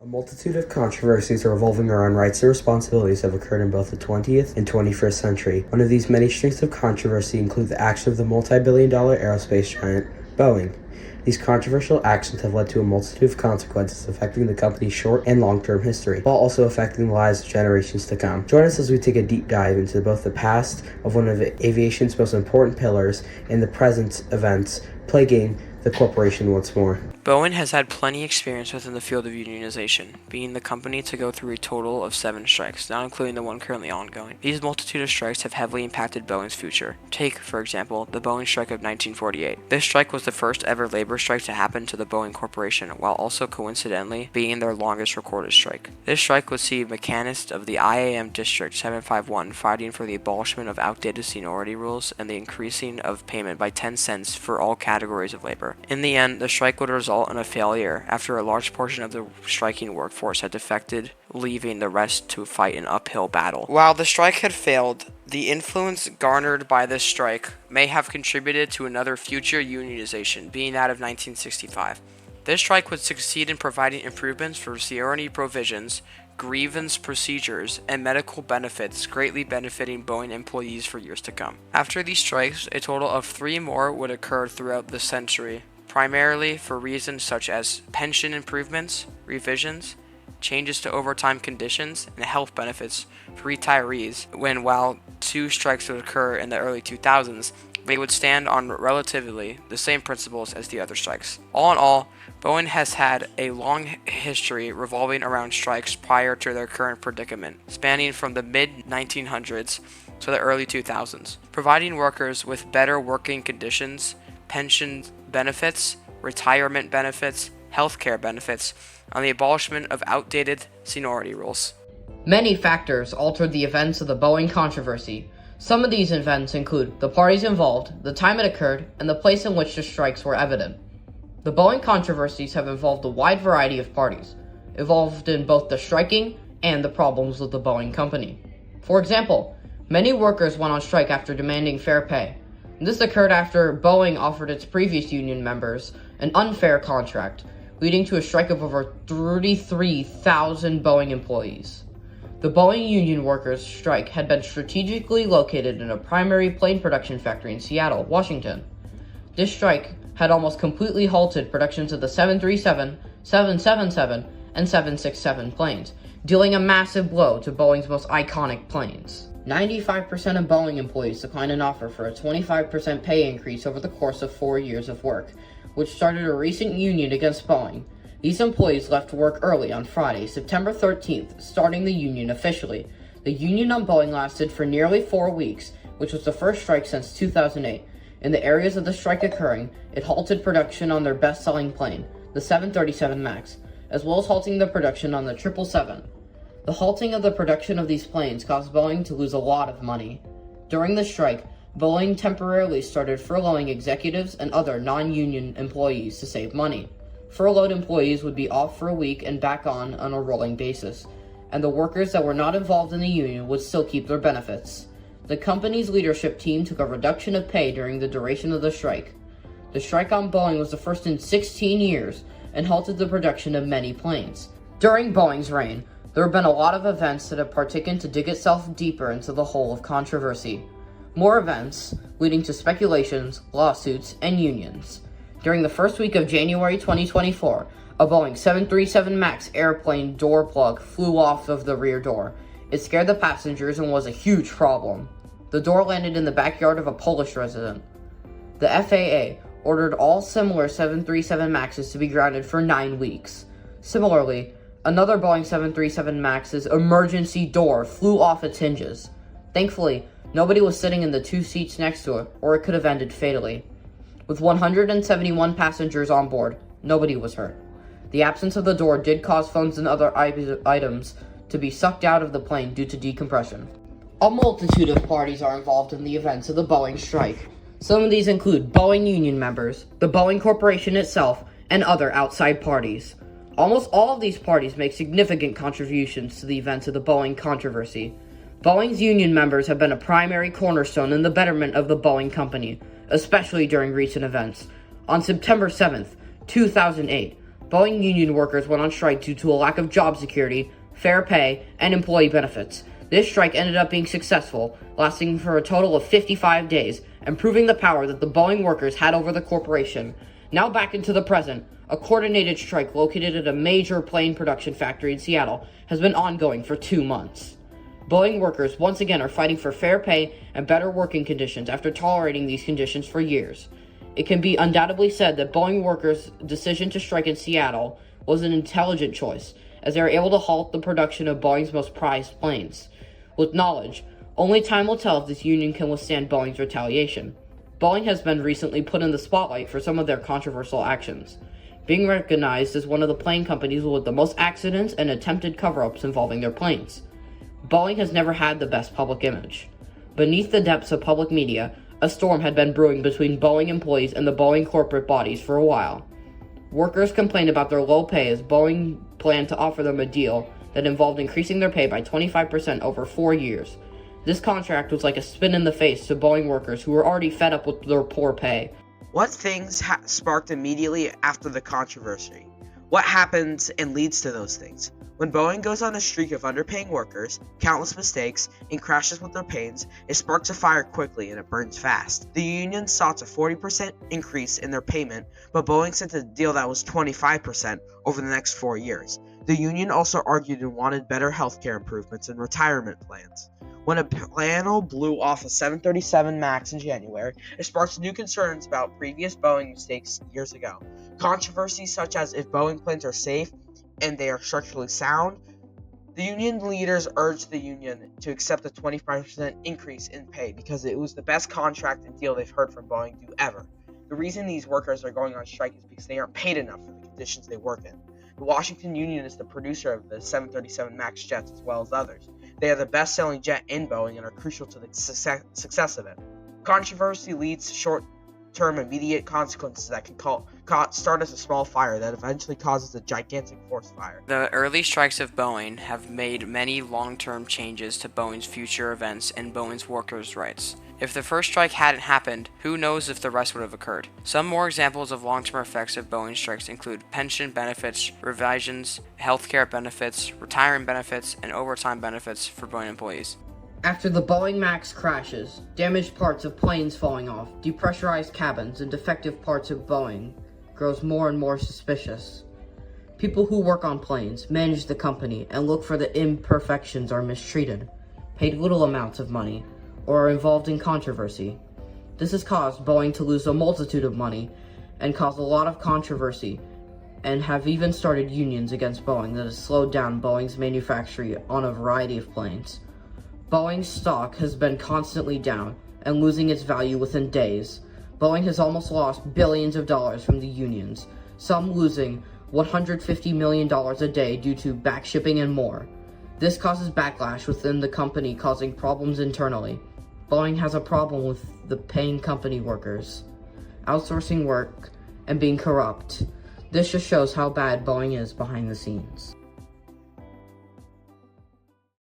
multitude of controversies revolving around rights and responsibilities have occurred in both the 20th and 21st century. One of these many strings of controversy include the action of the multi-billion-dollar aerospace giant, Boeing. These controversial actions have led to a multitude of consequences affecting the company's short and long-term history, while also affecting the lives of generations to come. Join us as we take a deep dive into both the past of one of aviation's most important pillars and the present events plaguing the corporation once more. Boeing has had plenty experience within the field of unionization, being the company to go through a total of 7 strikes, not including the one currently ongoing. These multitude of strikes have heavily impacted Boeing's future. Take, for example, the Boeing strike of 1948. This strike was the first ever labor strike to happen to the Boeing Corporation, while also coincidentally being their longest recorded strike. This strike would see mechanists of the IAM District 751 fighting for the abolishment of outdated seniority rules and the increasing of payment by 10 cents for all categories of labor. In the end, the strike would result in a failure after a large portion of the striking workforce had defected, leaving the rest to fight an uphill battle. While the strike had failed, the influence garnered by this strike may have contributed to another future unionization, being that of 1965. This strike would succeed in providing improvements for seniority provisions, grievance procedures, and medical benefits, greatly benefiting Boeing employees for years to come. After these strikes, a total of 3 more would occur throughout the century, primarily for reasons such as pension improvements, revisions, changes to overtime conditions, and health benefits for retirees, while 2 strikes would occur in the early 2000s, they would stand on relatively the same principles as the other strikes. All in all, Boeing has had a long history revolving around strikes prior to their current predicament, spanning from the mid-1900s to the early 2000s, providing workers with better working conditions, pension benefits, retirement benefits, healthcare benefits, and the abolishment of outdated seniority rules. Many factors altered the events of the Boeing controversy. Some of these events include the parties involved, the time it occurred, and the place in which the strikes were evident. The Boeing controversies have involved a wide variety of parties, involved in both the striking and the problems with the Boeing company. For example, many workers went on strike after demanding fair pay. This occurred after Boeing offered its previous union members an unfair contract, leading to a strike of over 33,000 Boeing employees. The Boeing union workers' strike had been strategically located in a primary plane production factory in Seattle, Washington. This strike had almost completely halted productions of the 737, 777, and 767 planes, dealing a massive blow to Boeing's most iconic planes. 95% of Boeing employees declined an offer for a 25% pay increase over the course of 4 years of work, which started a recent union against Boeing. These employees left work early on Friday, September 13th, starting the union officially. The union on Boeing lasted for nearly 4 weeks, which was the first strike since 2008. In the areas of the strike occurring, it halted production on their best-selling plane, the 737 MAX, as well as halting the production on the 777. The halting of the production of these planes caused Boeing to lose a lot of money. During the strike, Boeing temporarily started furloughing executives and other non-union employees to save money. Furloughed employees would be off for a week and back on a rolling basis, and the workers that were not involved in the union would still keep their benefits. The company's leadership team took a reduction of pay during the duration of the strike. The strike on Boeing was the first in 16 years and halted the production of many planes. During Boeing's reign, there have been a lot of events that have partaken to dig itself deeper into the hole of controversy. More events, leading to speculations, lawsuits, and unions. During the first week of January 2024, a Boeing 737 MAX airplane door plug flew off of the rear door. It scared the passengers and was a huge problem. The door landed in the backyard of a Polish resident. The FAA ordered all similar 737 MAXs to be grounded for 9 weeks. Similarly, another Boeing 737 MAX's emergency door flew off its hinges. Thankfully, nobody was sitting in the 2 seats next to it, or it could have ended fatally. With 171 passengers on board, nobody was hurt. The absence of the door did cause phones and other items to be sucked out of the plane due to decompression. A multitude of parties are involved in the events of the Boeing strike. Some of these include Boeing union members, the Boeing Corporation itself, and other outside parties. Almost all of these parties make significant contributions to the events of the Boeing controversy. Boeing's union members have been a primary cornerstone in the betterment of the Boeing company, especially during recent events. On September 7th, 2008, Boeing union workers went on strike due to a lack of job security, fair pay, and employee benefits. This strike ended up being successful, lasting for a total of 55 days, and proving the power that the Boeing workers had over the corporation. Now back into the present, a coordinated strike located at a major plane production factory in Seattle has been ongoing for 2 months. Boeing workers once again are fighting for fair pay and better working conditions after tolerating these conditions for years. It can be undoubtedly said that Boeing workers' decision to strike in Seattle was an intelligent choice, as they are able to halt the production of Boeing's most prized planes. With knowledge, only time will tell if this union can withstand Boeing's retaliation. Boeing has been recently put in the spotlight for some of their controversial actions, being recognized as one of the plane companies with the most accidents and attempted cover-ups involving their planes. Boeing has never had the best public image. Beneath the depths of public media, a storm had been brewing between Boeing employees and the Boeing corporate bodies for a while. Workers complained about their low pay as Boeing planned to offer them a deal that involved increasing their pay by 25% over 4 years. This contract was like a spin in the face to Boeing workers who were already fed up with their poor pay. What things sparked immediately after the controversy? What happens and leads to those things? When Boeing goes on a streak of underpaying workers, countless mistakes, and crashes with their planes, it sparks a fire quickly and it burns fast. The union sought a 40% increase in their payment, but Boeing sent a deal that was 25% over the next 4 years. The union also argued and wanted better healthcare improvements and retirement plans. When a panel blew off a 737 MAX in January, it sparked new concerns about previous Boeing mistakes years ago. Controversies such as if Boeing planes are safe and they are structurally sound. The union leaders urged the union to accept a 25% increase in pay because it was the best contract and deal they've heard from Boeing do ever. The reason these workers are going on strike is because they aren't paid enough for the conditions they work in. The Washington Union is the producer of the 737 MAX jets as well as others. They are the best-selling jet in Boeing and are crucial to the success of it. Controversy leads to short-term immediate consequences that can start as a small fire that eventually causes a gigantic forest fire. The early strikes of Boeing have made many long-term changes to Boeing's future events and Boeing's workers' rights. If the first strike hadn't happened, who knows if the rest would have occurred. Some more examples of long-term effects of Boeing strikes include pension benefits, revisions, healthcare benefits, retirement benefits, and overtime benefits for Boeing employees. After the Boeing MAX crashes, damaged parts of planes falling off, depressurized cabins, and defective parts of Boeing grows more and more suspicious. People who work on planes, manage the company, and look for the imperfections are mistreated, paid little amounts of money, or are involved in controversy. This has caused Boeing to lose a multitude of money and caused a lot of controversy, and have even started unions against Boeing that has slowed down Boeing's manufacturing on a variety of planes. Boeing's stock has been constantly down and losing its value within days. Boeing has almost lost billions of dollars from the unions, some losing $150 million a day due to back shipping and more. This causes backlash within the company, causing problems internally. Boeing has a problem with the paying company workers, outsourcing work, and being corrupt. This just shows how bad Boeing is behind the scenes.